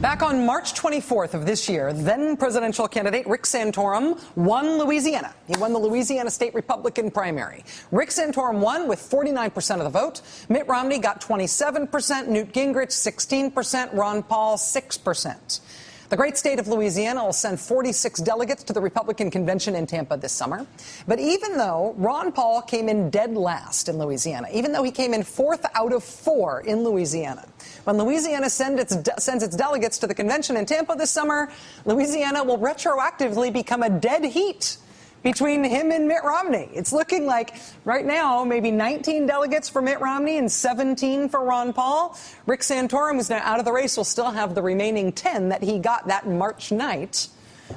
Back on March 24th of this year, then presidential candidate Rick Santorum won Louisiana. He won the Louisiana state Republican primary. Rick Santorum won with 49% of the vote. Mitt Romney got 27%, Newt Gingrich 16%, Ron Paul 6%. The great state of Louisiana will send 46 delegates to the Republican convention in Tampa this summer. But even though Ron Paul came in dead last in Louisiana, even though he came in 4th out of 4 in Louisiana, when Louisiana sends its delegates to the convention in Tampa this summer, Louisiana will retroactively become a dead heat between him and Mitt Romney. It's looking like right now maybe 19 delegates for Mitt Romney and 17 for Ron Paul. Rick Santorum, who's now out of the race, will still have the remaining 10 that he got that March night.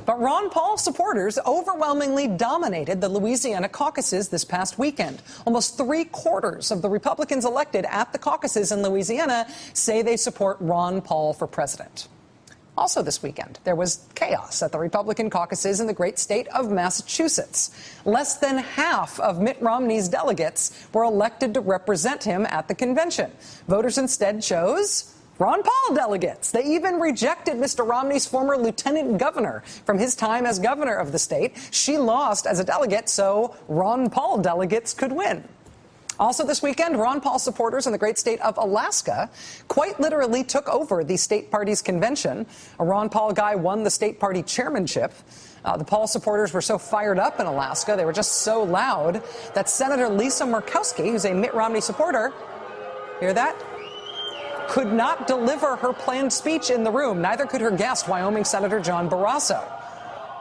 But Ron Paul supporters overwhelmingly dominated the Louisiana caucuses this past weekend. Almost 3/4 of the Republicans elected at the caucuses in Louisiana say they support Ron Paul for president. Also this weekend, there was chaos at the Republican caucuses in the great state of Massachusetts. Less than half of Mitt Romney's delegates were elected to represent him at the convention. Voters instead chose Ron Paul delegates. They even rejected Mr. Romney's former lieutenant governor from his time as governor of the state. She lost as a delegate, so Ron Paul delegates could win. Also this weekend, Ron Paul supporters in the great state of Alaska quite literally took over the state party's convention. A Ron Paul guy won the state party chairmanship. The Paul supporters were so fired up in Alaska, they were just so loud that Senator Lisa Murkowski, who's a Mitt Romney supporter, hear that? Could not deliver her planned speech in the room. Neither could her guest, Wyoming Senator John Barrasso.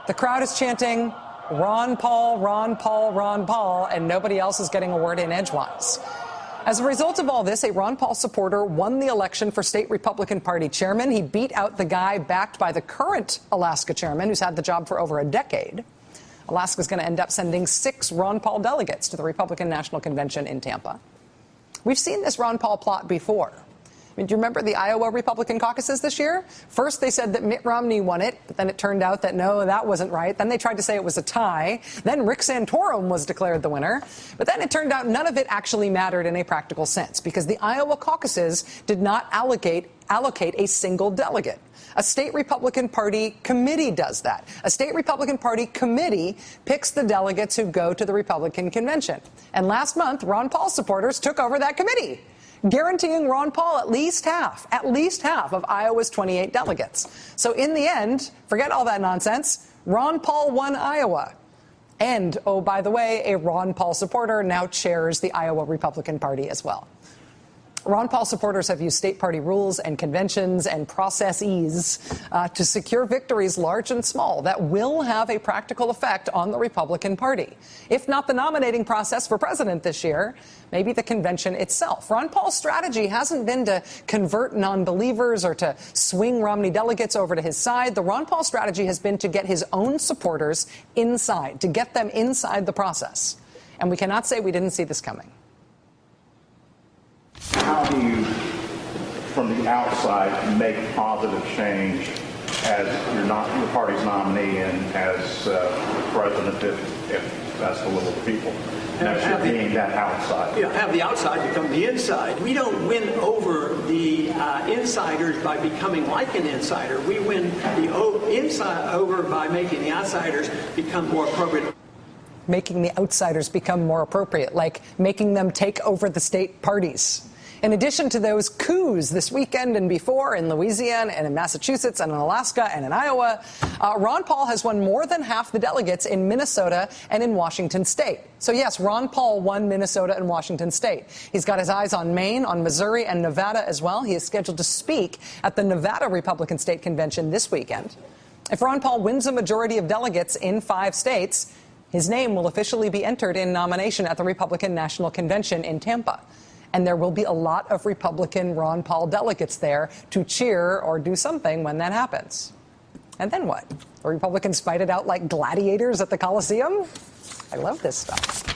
The crowd is chanting, Ron Paul, Ron Paul, Ron Paul, and nobody else is getting a word in edgewise. As a result of all this, a Ron Paul supporter won the election for state Republican Party chairman. He beat out the guy backed by the current Alaska chairman, who's had the job for over a decade. Alaska's going to end up sending 6 Ron Paul delegates to the Republican National Convention in Tampa. We've seen this Ron Paul plot before. Do you remember the Iowa Republican caucuses this year? First, they said that Mitt Romney won it, but then it turned out that no, that wasn't right. Then they tried to say it was a tie. Then Rick Santorum was declared the winner. But then it turned out none of it actually mattered in a practical sense because the Iowa caucuses did not allocate a single delegate. A state Republican Party committee does that. A state Republican Party committee picks the delegates who go to the Republican convention. And last month, Ron Paul supporters took over that committee, guaranteeing Ron Paul at least half of Iowa's 28 delegates. So in the end, forget all that nonsense, Ron Paul won Iowa. And, oh, by the way, a Ron Paul supporter now chairs the Iowa Republican Party as well. Ron Paul supporters have used state party rules and conventions and processes to secure victories large and small that will have a practical effect on the Republican Party. If not the nominating process for president this year, maybe the convention itself. Ron Paul's strategy hasn't been to convert non-believers or to swing Romney delegates over to his side. The Ron Paul strategy has been to get his own supporters inside, to get them inside the process. And we cannot say we didn't see this coming. How do you, from the outside, make positive change as your party's nominee and as president, if that's the will of the people? Now, being that outside. Yeah, have the outside become the inside. We don't win over the insiders by becoming like an insider. We win the inside over by making the outsiders become more appropriate. Making the outsiders become more appropriate, like making them take over the state parties. In addition to those coups this weekend and before in Louisiana and in Massachusetts and in Alaska and in Iowa, Ron Paul has won more than half the delegates in Minnesota and in Washington state. So yes, Ron Paul won Minnesota and Washington state. He's got his eyes on Maine, on Missouri and Nevada as well. He is scheduled to speak at the Nevada Republican State Convention this weekend. If Ron Paul wins a majority of delegates in 5 states, his name will officially be entered in nomination at the Republican National Convention in Tampa. And there will be a lot of Republican Ron Paul delegates there to cheer or do something when that happens. And then what? The Republicans fight it out like gladiators at the Coliseum? I love this stuff.